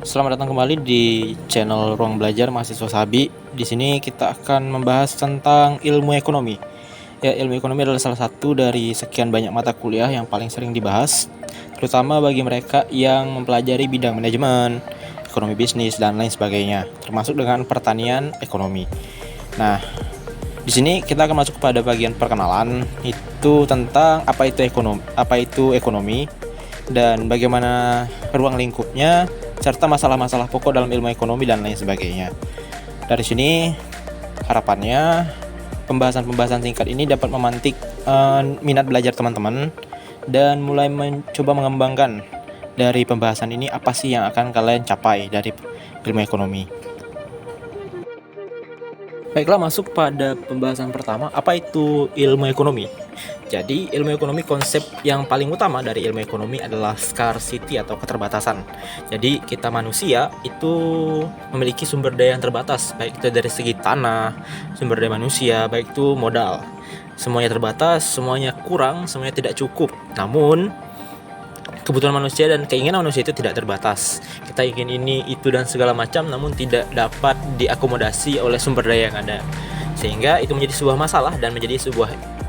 Selamat datang kembali di channel Ruang Belajar Mahasiswa Sabi. Di sini kita akan membahas tentang ilmu ekonomi. Ya, ilmu ekonomi adalah salah satu dari sekian banyak mata kuliah yang paling sering dibahas, terutama bagi mereka yang mempelajari bidang manajemen, ekonomi bisnis, dan lain sebagainya, termasuk dengan pertanian ekonomi. Nah, di sini kita akan masuk kepada bagian perkenalan, itu tentang apa itu ekonomi, dan bagaimana ruang lingkupnya, serta masalah-masalah pokok dalam ilmu ekonomi dan lain sebagainya. Dari sini harapannya pembahasan-pembahasan singkat ini dapat memantik minat belajar teman-teman dan mulai mencoba mengembangkan dari pembahasan ini apa sih yang akan kalian capai dari ilmu ekonomi. Baiklah, masuk pada pembahasan pertama, apa itu ilmu ekonomi? Jadi, ilmu ekonomi, konsep yang paling utama dari ilmu ekonomi adalah scarcity atau keterbatasan. Jadi, kita manusia itu memiliki sumber daya yang terbatas, baik itu dari segi tanah, sumber daya manusia, baik itu modal. Semuanya terbatas, semuanya kurang, semuanya tidak cukup. Namun, kebutuhan manusia dan keinginan manusia itu tidak terbatas. Kita ingin ini, itu, dan segala macam, namun tidak dapat diakomodasi oleh sumber daya yang ada. Sehingga itu menjadi sebuah masalah dan menjadi sebuah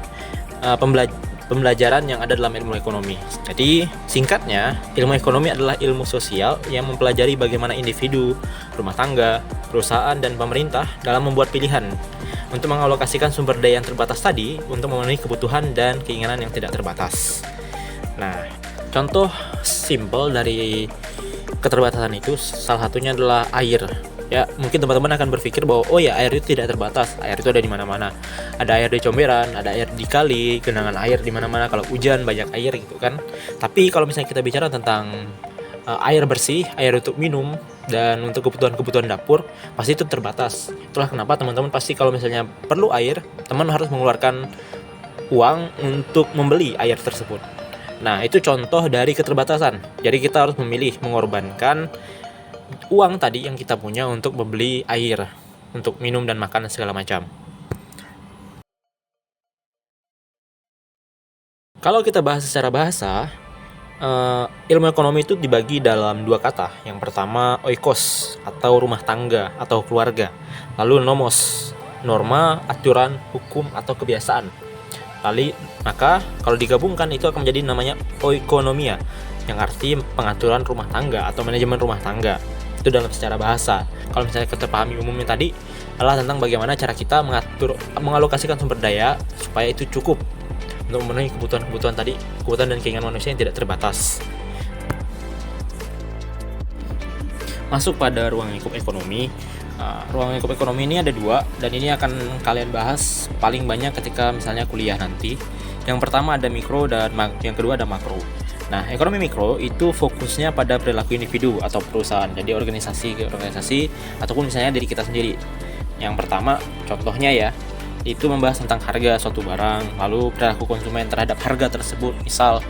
pembelajaran yang ada dalam ilmu ekonomi. Jadi, singkatnya, ilmu ekonomi adalah ilmu sosial yang mempelajari bagaimana individu, rumah tangga, perusahaan, dan pemerintah dalam membuat pilihan untuk mengalokasikan sumber daya yang terbatas tadi untuk memenuhi kebutuhan dan keinginan yang tidak terbatas. Nah, contoh simpel dari keterbatasan itu salah satunya adalah air. Ya, mungkin teman-teman akan berpikir bahwa oh ya, air itu tidak terbatas. Air itu ada di mana-mana. Ada air di comberan, ada air di kali, genangan air di mana-mana. Kalau hujan banyak air gitu kan. Tapi kalau misalnya kita bicara tentang air bersih, air untuk minum dan untuk kebutuhan-kebutuhan dapur, pasti itu terbatas. Itulah kenapa teman-teman pasti kalau misalnya perlu air, teman harus mengeluarkan uang untuk membeli air tersebut. Nah, itu contoh dari keterbatasan. Jadi kita harus memilih mengorbankan uang tadi yang kita punya untuk membeli air, untuk minum dan makan segala macam. Kalau kita bahas secara bahasa, ilmu ekonomi itu dibagi dalam dua kata. Yang pertama oikos atau rumah tangga atau keluarga. Lalu nomos, norma, aturan, hukum atau kebiasaan. Maka kalau digabungkan itu akan menjadi namanya oikonomia, yang arti pengaturan rumah tangga atau manajemen rumah tangga. Itu dalam secara bahasa. Kalau misalnya kita pahami umumnya tadi adalah tentang bagaimana cara kita mengalokasikan sumber daya supaya itu cukup untuk memenuhi kebutuhan tadi, kebutuhan dan keinginan manusia yang tidak terbatas. Masuk pada ruang lingkup ekonomi. Ruang lingkup ekonomi ini ada dua, dan ini akan kalian bahas paling banyak ketika misalnya kuliah nanti. Yang pertama ada mikro dan yang kedua ada makro. Nah, ekonomi mikro itu fokusnya pada perilaku individu atau perusahaan, jadi organisasi ke organisasi ataupun misalnya diri kita sendiri. Yang pertama, contohnya ya, itu membahas tentang harga suatu barang, lalu perilaku konsumen terhadap harga tersebut. Misal,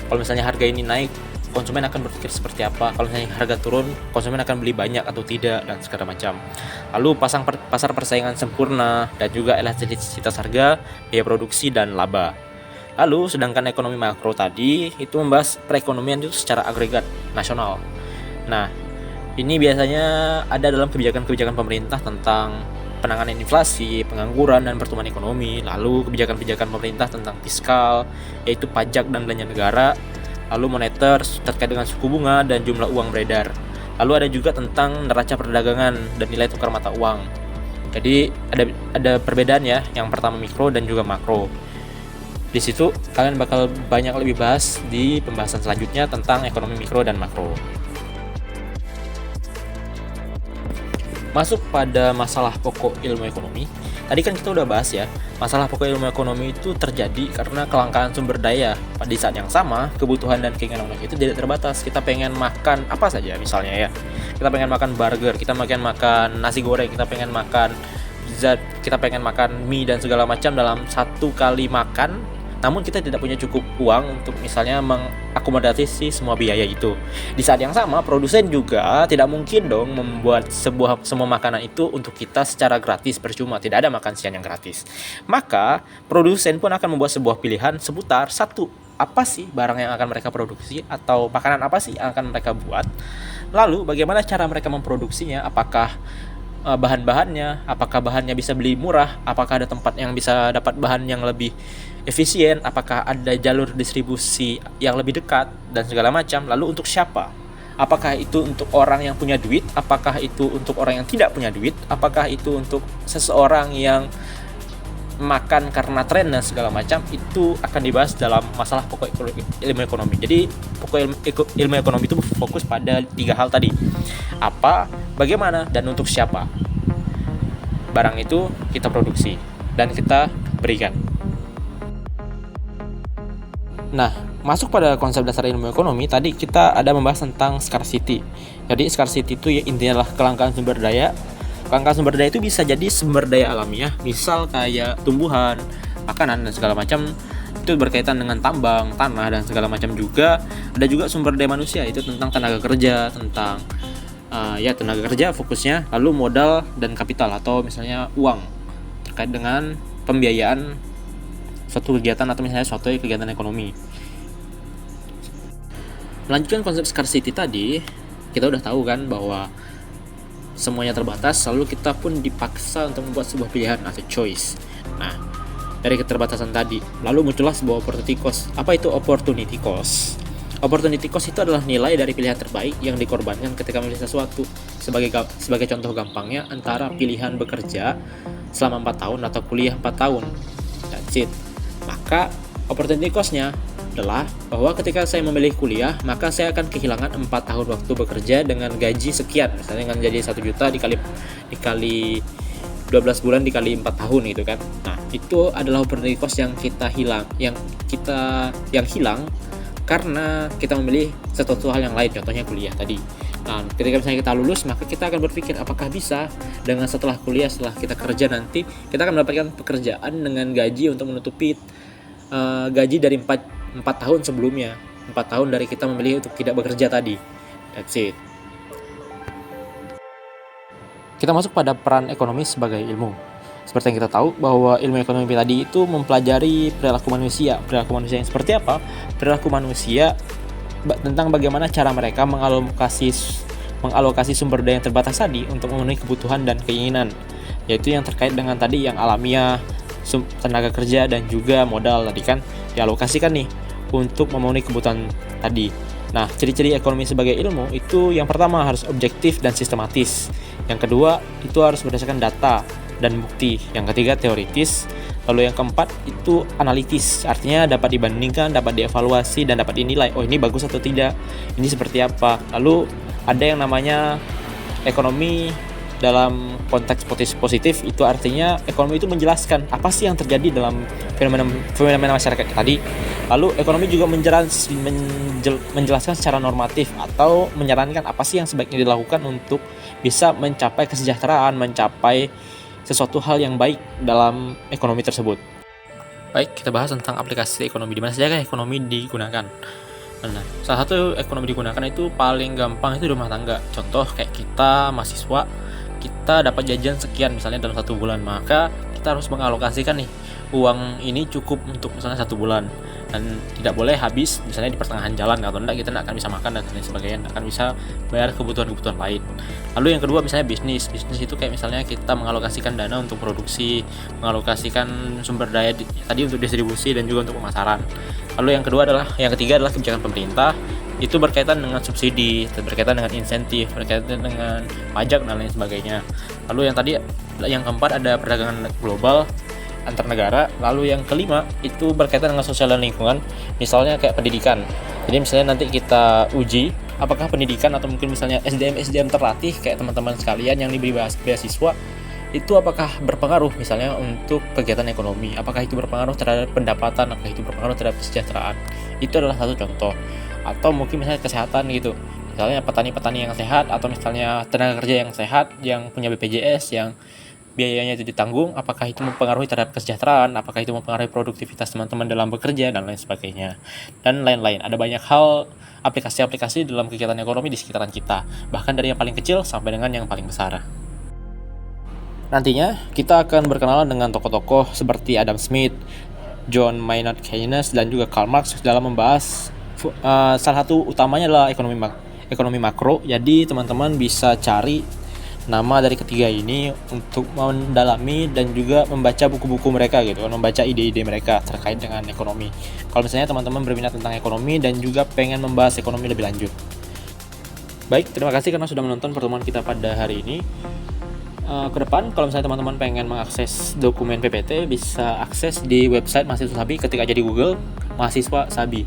kalau misalnya harga ini naik, konsumen akan berpikir seperti apa. Kalau misalnya harga turun, konsumen akan beli banyak atau tidak, dan segala macam. Lalu pasar persaingan sempurna dan juga elastisitas harga, biaya produksi, dan laba. Lalu sedangkan ekonomi makro tadi itu membahas perekonomian itu secara agregat nasional. Nah, ini biasanya ada dalam kebijakan-kebijakan pemerintah tentang penanganan inflasi, pengangguran, dan pertumbuhan ekonomi. Lalu kebijakan-kebijakan pemerintah tentang fiskal, yaitu pajak dan belanja negara. Lalu moneter terkait dengan suku bunga dan jumlah uang beredar. Lalu ada juga tentang neraca perdagangan dan nilai tukar mata uang. Jadi ada perbedaan ya, yang pertama mikro dan juga makro. Di situ kalian bakal banyak lebih bahas di pembahasan selanjutnya tentang ekonomi mikro dan makro. Masuk pada masalah pokok ilmu ekonomi. Tadi kan kita udah bahas ya, masalah pokok ilmu ekonomi itu terjadi karena kelangkaan sumber daya. Pada saat yang sama, kebutuhan dan keinginan manusia itu tidak terbatas. Kita pengen makan apa saja misalnya ya. Kita pengen makan burger, kita pengen makan nasi goreng, kita pengen makan pizza, kita pengen makan mie dan segala macam dalam satu kali makan. Namun kita tidak punya cukup uang untuk misalnya mengakomodasi semua biaya itu. Di saat yang sama, produsen juga tidak mungkin dong membuat semua makanan itu untuk kita secara gratis, percuma. Tidak ada makan siang yang gratis. Maka produsen pun akan membuat sebuah pilihan seputar satu apa sih barang yang akan mereka produksi atau makanan apa sih yang akan mereka buat. Lalu bagaimana cara mereka memproduksinya, apakah bahan-bahannya, apakah bahannya bisa beli murah, apakah ada tempat yang bisa dapat bahan yang lebih efisien, apakah ada jalur distribusi yang lebih dekat dan segala macam. Lalu untuk siapa? Apakah itu untuk orang yang punya duit, apakah itu untuk orang yang tidak punya duit, apakah itu untuk seseorang yang makan karena tren dan segala macam. Itu akan dibahas dalam masalah pokok ilmu ekonomi. Jadi pokok ilmu ekonomi itu fokus pada 3 hal tadi: apa, bagaimana, dan untuk siapa barang itu kita produksi dan kita berikan. Nah, masuk pada konsep dasar ilmu ekonomi, tadi kita ada membahas tentang scarcity. Jadi scarcity itu ya intinya adalah kelangkaan sumber daya. Kelangkaan sumber daya itu bisa jadi sumber daya alamiah, misal kayak tumbuhan, makanan, dan segala macam. Itu berkaitan dengan tambang, tanah, dan segala macam juga. Ada juga sumber daya manusia, itu tentang tenaga kerja, tentang tenaga kerja fokusnya, lalu modal dan kapital atau misalnya uang terkait dengan pembiayaan suatu kegiatan atau misalnya suatu kegiatan ekonomi. Melanjutkan konsep scarcity tadi, kita udah tahu kan bahwa semuanya terbatas, lalu kita pun dipaksa untuk membuat sebuah pilihan atau choice. Nah, dari keterbatasan tadi, lalu muncullah sebuah opportunity cost. Apa itu opportunity cost? Opportunity cost itu adalah nilai dari pilihan terbaik yang dikorbankan ketika memilih sesuatu. Sebagai contoh gampangnya, antara pilihan bekerja selama 4 tahun atau kuliah 4 tahun. That's it. Maka opportunity cost-nya adalah bahwa ketika saya memilih kuliah, maka saya akan kehilangan 4 tahun waktu bekerja dengan gaji sekian. Misalnya dengan gaji 1 juta dikali 12 bulan dikali 4 tahun gitu kan. Nah, itu adalah opportunity cost yang kita hilang, yang hilang karena kita memilih sesuatu hal yang lain, contohnya kuliah tadi. Nah, ketika misalnya kita lulus, maka kita akan berpikir apakah bisa dengan setelah kuliah, setelah kita kerja nanti, kita akan mendapatkan pekerjaan dengan gaji untuk menutupi gaji dari 4 tahun sebelumnya, 4 tahun dari kita memilih untuk tidak bekerja tadi. That's it. Kita masuk pada peran ekonomi sebagai ilmu. Seperti yang kita tahu bahwa ilmu ekonomi tadi itu mempelajari perilaku manusia. Perilaku manusia yang seperti apa? Perilaku manusia tentang bagaimana cara mereka mengalokasi sumber daya yang terbatas tadi untuk memenuhi kebutuhan dan keinginan, yaitu yang terkait dengan tadi yang alamiah, tenaga kerja dan juga modal tadi kan dialokasikan nih untuk memenuhi kebutuhan tadi. Nah, ciri-ciri ekonomi sebagai ilmu itu yang pertama harus objektif dan sistematis. Yang kedua itu harus berdasarkan data dan bukti. Yang ketiga teoritis. Lalu yang keempat itu analitis, artinya dapat dibandingkan, dapat dievaluasi, dan dapat dinilai, oh ini bagus atau tidak, ini seperti apa. Lalu ada yang namanya ekonomi dalam konteks positif, itu artinya ekonomi itu menjelaskan apa sih yang terjadi dalam fenomena masyarakat tadi. Lalu ekonomi juga menjelaskan secara normatif atau menyarankan apa sih yang sebaiknya dilakukan untuk bisa mencapai kesejahteraan, mencapai sesuatu hal yang baik dalam ekonomi tersebut. Baik, kita bahas tentang aplikasi ekonomi. Di mana saja ekonomi digunakan? Nah, salah satu ekonomi digunakan itu paling gampang itu rumah tangga. Contoh kayak kita mahasiswa, kita dapat jajan sekian misalnya dalam 1 bulan, maka kita harus mengalokasikan nih uang ini cukup untuk misalnya 1 bulan dan tidak boleh habis misalnya di pertengahan jalan, atau enggak kita tidak akan bisa makan dan lain sebagainya, tidak akan bisa bayar kebutuhan-kebutuhan lain. Lalu yang kedua misalnya bisnis itu kayak misalnya kita mengalokasikan dana untuk produksi, mengalokasikan sumber daya tadi untuk distribusi dan juga untuk pemasaran. Lalu yang ketiga adalah kebijakan pemerintah, itu berkaitan dengan subsidi, berkaitan dengan insentif, berkaitan dengan pajak dan lain sebagainya. Lalu yang keempat ada perdagangan global antar negara. Lalu yang kelima itu berkaitan dengan sosial dan lingkungan, misalnya kayak pendidikan. Jadi misalnya nanti kita uji apakah pendidikan atau mungkin misalnya SDM terlatih kayak teman-teman sekalian yang diberi beasiswa itu apakah berpengaruh misalnya untuk kegiatan ekonomi, apakah itu berpengaruh terhadap pendapatan, apakah itu berpengaruh terhadap kesejahteraan. Itu adalah satu contoh. Atau mungkin misalnya kesehatan gitu, misalnya petani-petani yang sehat, atau misalnya tenaga kerja yang sehat yang punya BPJS yang biayanya itu ditanggung, apakah itu mempengaruhi terhadap kesejahteraan, apakah itu mempengaruhi produktivitas teman-teman dalam bekerja dan lain sebagainya, dan lain-lain. Ada banyak hal aplikasi-aplikasi dalam kegiatan ekonomi di sekitaran kita, bahkan dari yang paling kecil sampai dengan yang paling besar. Nantinya kita akan berkenalan dengan tokoh-tokoh seperti Adam Smith, John Maynard Keynes dan juga Karl Marx dalam membahas salah satu utamanya adalah ekonomi makro. Jadi teman-teman bisa cari nama dari ketiga ini untuk mendalami dan juga membaca buku-buku mereka gitu kan, membaca ide-ide mereka terkait dengan ekonomi. Kalau misalnya teman-teman berminat tentang ekonomi dan juga pengen membahas ekonomi lebih lanjut. Baik, terima kasih karena sudah menonton pertemuan kita pada hari ini. Ke depan kalau misalnya teman-teman pengen mengakses dokumen PPT, bisa akses di website Mahasiswa Sabi, ketik aja di Google Mahasiswa Sabi.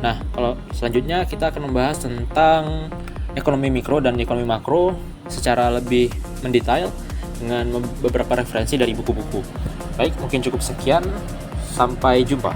Nah, kalau selanjutnya kita akan membahas tentang ekonomi mikro dan ekonomi makro secara lebih mendetail dengan beberapa referensi dari buku-buku. Baik, mungkin cukup sekian. Sampai jumpa.